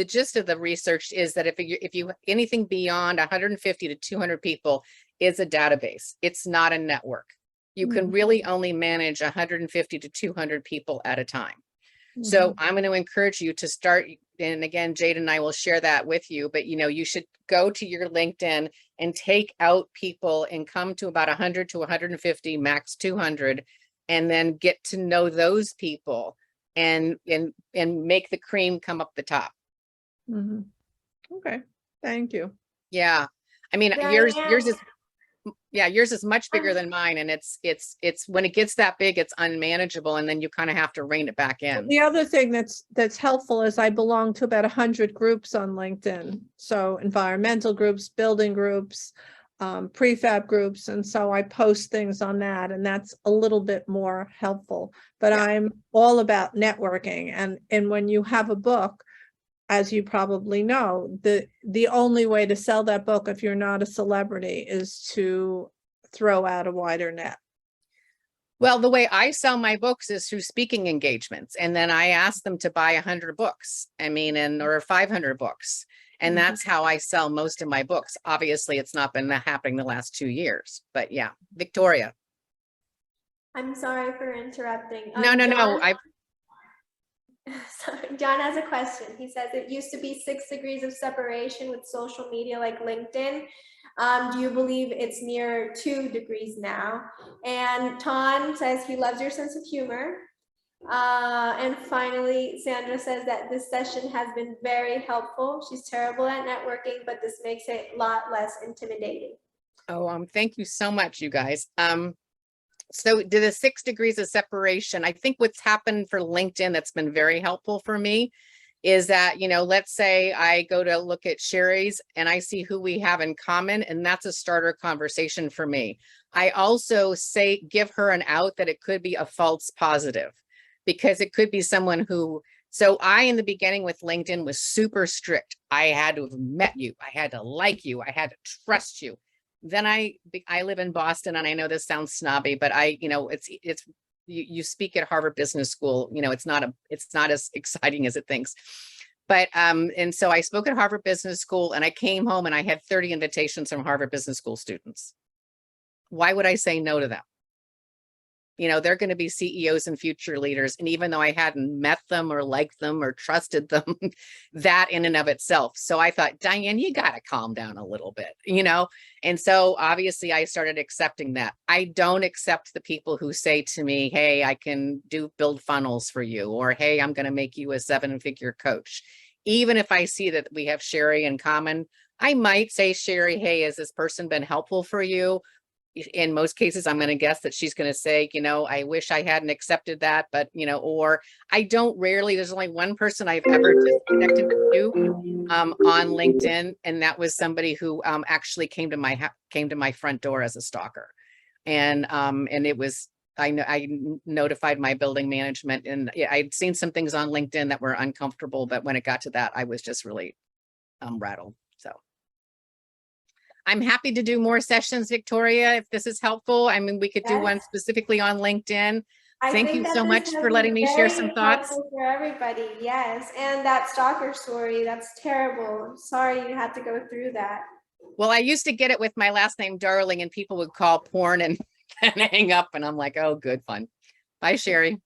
gist of the research is that if you anything beyond 150 to 200 people is a database. It's not a network. You can really only manage 150 to 200 people at a time. So I'm going to encourage you to start, and again, Jade and I will share that with you, but you should go to your LinkedIn and take out people and come to about 100 to 150, max 200, and then get to know those people and make the cream come up the top. Okay, thank you. Yeah, I mean, yours is much bigger than mine, and it's when it gets that big, it's unmanageable, and then you kind of have to rein it back in. The other thing that's helpful is I belong to about 100 groups on LinkedIn. So environmental groups, building groups, prefab groups, and so I post things on that, and that's a little bit more helpful. But yeah. I'm all about networking, and when you have a book, as you probably know, the only way to sell that book, if you're not a celebrity, is to throw out a wider net. Well, the way I sell my books is through speaking engagements. And then I ask them to buy 100 books, or 500 books. And that's how I sell most of my books. Obviously, it's not been happening the last 2 years, but yeah. Victoria. I'm sorry for interrupting. No. Sorry, John has a question. He says it used to be 6 degrees of separation with social media like LinkedIn. Do you believe it's near 2 degrees now? And Ton says he loves your sense of humor. And finally, Sandra says that this session has been very helpful. She's terrible at networking, but this makes it a lot less intimidating. Oh, thank you so much, you guys. So to the 6 degrees of separation, I think what's happened for LinkedIn that's been very helpful for me is that, let's say I go to look at Sherry's and I see who we have in common, and that's a starter conversation for me. I also give her an out that it could be a false positive, because it could be someone who, so I, in the beginning with LinkedIn, was super strict. I had to have met you. I had to like you. I had to trust you. Then I live in Boston, and I know this sounds snobby, but you speak at Harvard Business School. It's not as exciting as it thinks. But and so I spoke at Harvard Business School, and I came home and I had 30 invitations from Harvard Business School students. Why would I say no to them? They're going to be CEOs and future leaders. And even though I hadn't met them or liked them or trusted them, that in and of itself. So I thought, Diane, you got to calm down a little bit, And so obviously I started accepting that. I don't accept the people who say to me, hey, I can build funnels for you, or, hey, I'm going to make you a 7-figure coach. Even if I see that we have Sherry in common, I might say, Sherry, hey, has this person been helpful for you? In most cases, I'm going to guess that she's going to say, I wish I hadn't accepted that, but, or I don't rarely, there's only one person I've ever disconnected with on LinkedIn. And that was somebody who actually came to my front door as a stalker. And it was, I notified my building management, and I'd seen some things on LinkedIn that were uncomfortable, but when it got to that, I was just really rattled. So I'm happy to do more sessions, Victoria, if this is helpful. I mean, we could do one specifically on LinkedIn. Thank you so much for letting me share some thoughts. For everybody, yes. And that stalker story, that's terrible. I'm sorry you had to go through that. Well, I used to get it with my last name, Darling, and people would call porn and hang up, and I'm like, oh, good fun. Bye, Sherry.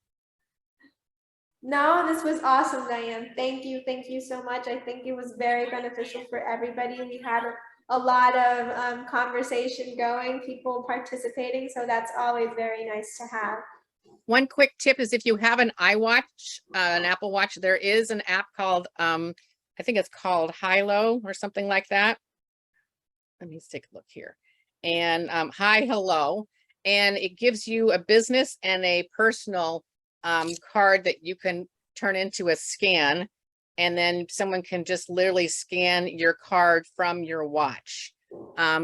No, this was awesome, Diane. Thank you. Thank you so much. I think it was very beneficial for everybody. We had a lot of conversation going, people participating. So that's always very nice to have. One quick tip is if you have an iWatch, an Apple Watch, there is an app called, I think it's called Hilo or something like that. Let me take a look here. And Hi Hello, and it gives you a business and a personal card that you can turn into a scan, and then someone can just literally scan your card from your watch.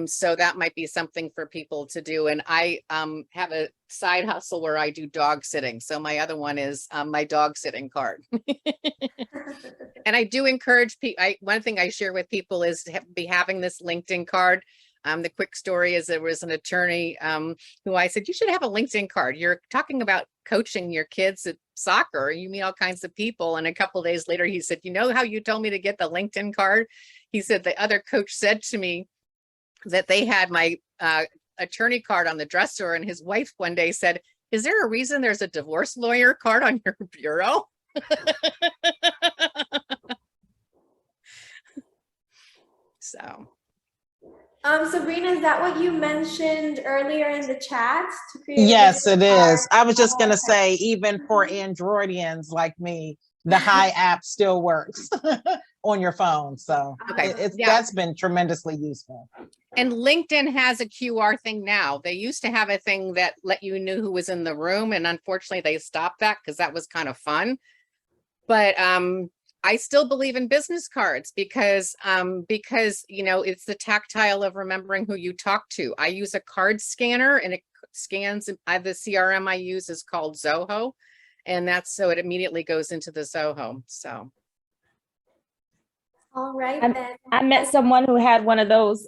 So that might be something for people to do. And I have a side hustle where I do dog sitting. So my other one is my dog sitting card. And I do encourage people. One thing I share with people is to be having this LinkedIn card. The quick story is there was an attorney who I said, you should have a LinkedIn card. You're talking about coaching your kids at soccer. You meet all kinds of people. And a couple of days later, he said, you know how you told me to get the LinkedIn card? He said, the other coach said to me that they had my attorney card on the dresser. And his wife one day said, is there a reason there's a divorce lawyer card on your bureau? So. Sabrina, is that what you mentioned earlier in the chat to create? Yes, it is. I was just going to okay. say, even for Androidians like me, the Hi app still works on your phone. So Okay. that's been tremendously useful. And LinkedIn has a QR thing now. They used to have a thing that let you know who was in the room. And unfortunately, they stopped that because that was kind of fun. But I still believe in business cards because you know, it's the tactile of remembering who you talk to. I use a card scanner and it scans. The CRM I use is called Zoho, and that's so it immediately goes into the Zoho. So. All right, then. I met someone who had one of those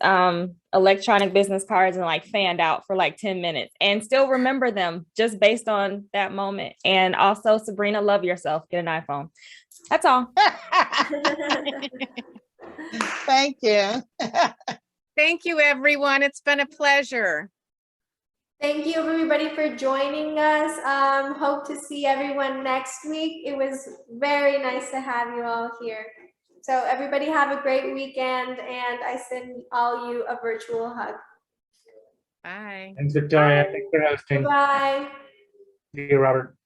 electronic business cards and like fanned out for like 10 minutes and still remember them just based on that moment. And also, Sabrina, love yourself, get an iPhone. That's all. Thank you. Thank you, everyone. It's been a pleasure. Thank you, everybody, for joining us. Hope to see everyone next week. It was very nice to have you all here. So everybody have a great weekend, and I send all you a virtual hug. Bye. Thanks, Victoria. Bye. Thanks for hosting. Bye. See you, Robert.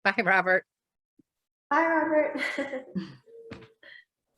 Bye, Robert. Bye, Robert.